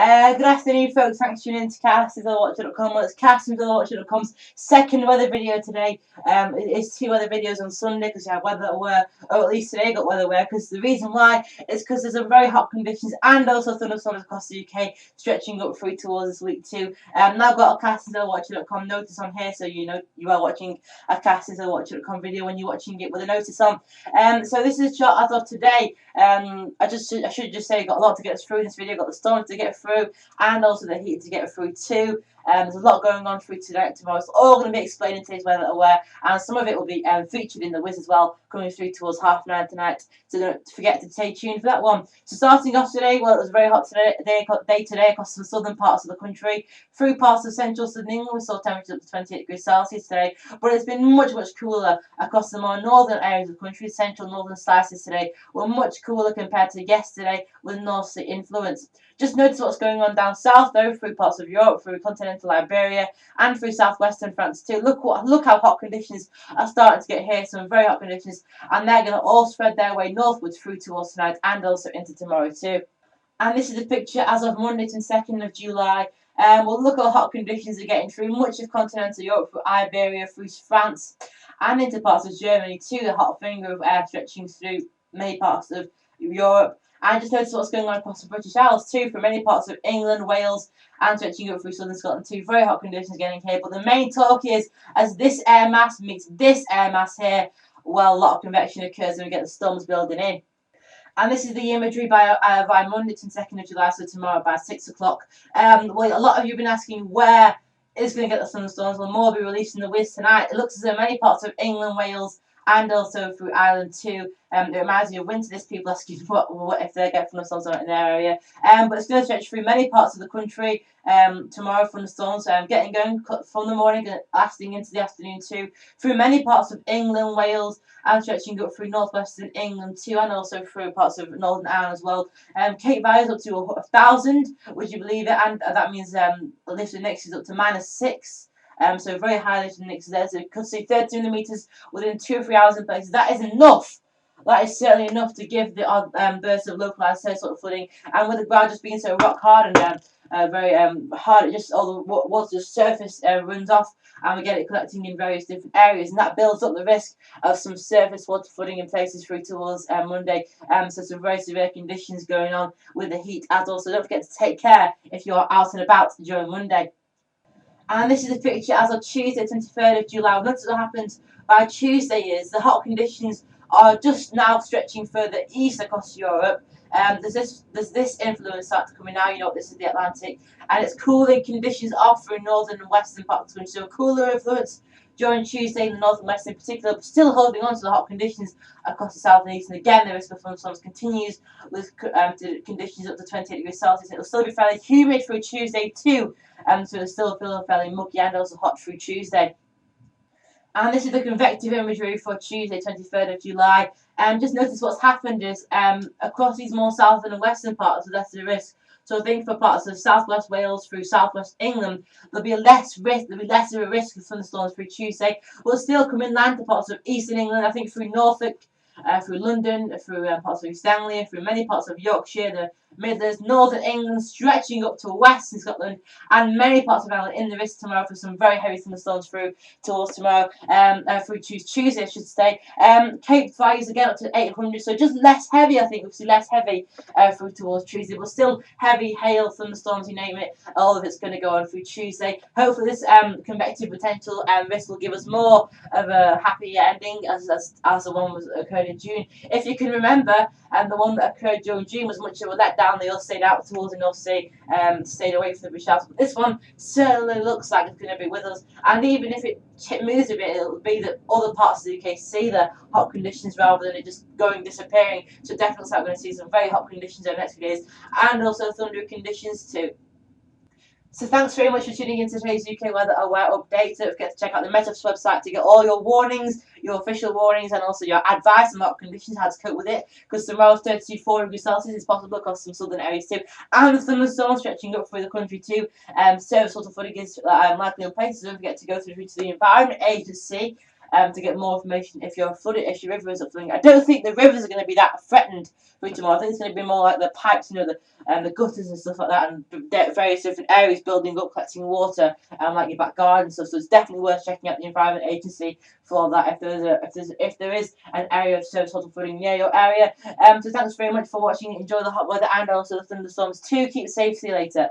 Good afternoon, folks. Thanks for tuning in to CastWeatherAware.com. Well, it's CastWeatherAware.com's second weather video today. It is two weather videos on Sunday because you have WeatherAware, or at least today I got WeatherAware, because the reason why is because there's some very hot conditions and also thunderstorms across the UK stretching up through towards this week too. Now I've got a CastWeatherAware.com notice on here, so you know you are watching a CastWeatherAware.com video when you're watching it with a notice on. So this is a shot as of today. I should just say I've got a lot to get us through in this video. I've got the storm to get through and also the heat to get through too. There's a lot going on through today and tomorrow. It's all going to be explained in today's WeatherAware, and some of it will be featured in the Wiz as well, coming through towards 9:30 tonight. So don't forget to stay tuned for that one. So starting off today, well, it was very hot day today across the southern parts of the country. Through parts of central southern England, we saw temperatures up to 28 degrees Celsius today, but it's been much cooler across the more northern areas of the country. Central northern slices today were much cooler compared to yesterday with North Sea influence. Just notice what's going on down south though, through parts of Europe, through continental Iberia, and through southwestern France too. Look how hot conditions are starting to get here. Some very hot conditions, and they're going to all spread their way northwards through towards tonight and also into tomorrow too. And this is a picture as of Monday, 22nd of July. Well, look how hot conditions are getting through much of continental Europe, through Iberia, through France, and into parts of Germany too. The hot finger of air stretching through many parts of Europe. And just notice what's going on across the British Isles too, from many parts of England, Wales, and stretching up through southern Scotland too. Very hot conditions getting here. But the main talk is, as this air mass meets this air mass here, well, a lot of convection occurs and we get the storms building in. And this is the imagery by Monday, 22nd of July, so tomorrow by 6 o'clock. Well, a lot of you have been asking where is going to get the thunderstorms. Well, more will be released in the Wiz tonight. It looks as though many parts of England, Wales, and also through Ireland too. It reminds me of winter. This people asking what if they get thunderstorms in their area. But it's going to stretch through many parts of the country tomorrow. Thunderstorms getting going from the morning and lasting into the afternoon too. Through many parts of England, Wales, and stretching up through northwestern England too, and also through parts of Northern Ireland as well. Cape Verde up to 1,000. Would you believe it? And that means lift index is up to -6. So very high lift index there. So you could see 30 millimeters within 2 or 3 hours in places. That is enough. That is certainly enough to give the odd burst of localized sort of flooding. And with the ground just being so rock hard and very hard, it just all the water just surface runs off, and we get it collecting in various different areas, and that builds up the risk of some surface water flooding in places through towards Monday. So some very severe conditions going on with the heat. As also, don't forget to take care if you're out and about during Monday. And this is a picture as of Tuesday, 23rd of July. Notice what happens by Tuesday is the hot conditions are just now stretching further east across Europe. There's this influence starting to come in now. You know, this is the Atlantic, and it's cooling conditions off through northern and western parts of the country. So a cooler influence during Tuesday in the north and west in particular, but still holding on to the hot conditions across the south and east. And again, the risk of thunderstorms continues with conditions up to 28 degrees Celsius. It will still be fairly humid through Tuesday too, so it'll still feel fairly muggy and also hot through Tuesday. And this is the convective imagery for Tuesday, 23rd of July. Just notice what's happened is across these more southern and western parts, less the risk. So I think for parts of southwest Wales through southwest England, there'll be less risk. There'll be less of a risk of thunderstorms through Tuesday. We'll still come inland to parts of eastern England. I think through Norfolk, through London, through parts of East Anglia, through many parts of Yorkshire, the Midlands, northern England, stretching up to western Scotland, and many parts of Ireland in the risk tomorrow for some very heavy thunderstorms through towards tomorrow, through Tuesday, I should say. Cape Verde again up to 800, so just less heavy. I think we'll see less heavy through towards Tuesday, but still heavy hail, thunderstorms, you name it. All of it's going to go on through Tuesday. Hopefully, this convective potential risk will give us more of a happy ending as the one was occurred in June. If you can remember, the one that occurred during June was much of a letdown. They all stayed out towards the North Sea, stayed away from the British Isles. But this one certainly looks like it's going to be with us. And even if it moves a bit, it'll be that other parts of the UK see the hot conditions rather than it just disappearing. So definitely looks like we're going to see some very hot conditions over the next few days, and also thundery conditions too. So thanks very much for tuning in to today's UK Weather Aware update. Don't forget to check out the Metap's website to get all your warnings, your official warnings, and also your advice on what conditions, how to cope with it. Because tomorrow's 34 degrees Celsius is possible across some southern areas too, and the thunderstorms stretching up through the country too. Service water flooding is likely in places. Don't forget to go through to the Environment Agency to get more information if your river is flooding. I don't think the rivers are going to be that threatened for tomorrow. I think it's going to be more like the pipes, the gutters and stuff like that, and various different areas building up, collecting water, like your back garden and stuff. So it's definitely worth checking out the Environment Agency for all that. If there is an area of service water flooding near your area. So thanks very much for watching. Enjoy the hot weather and also the thunderstorms too. Keep safe. See you later.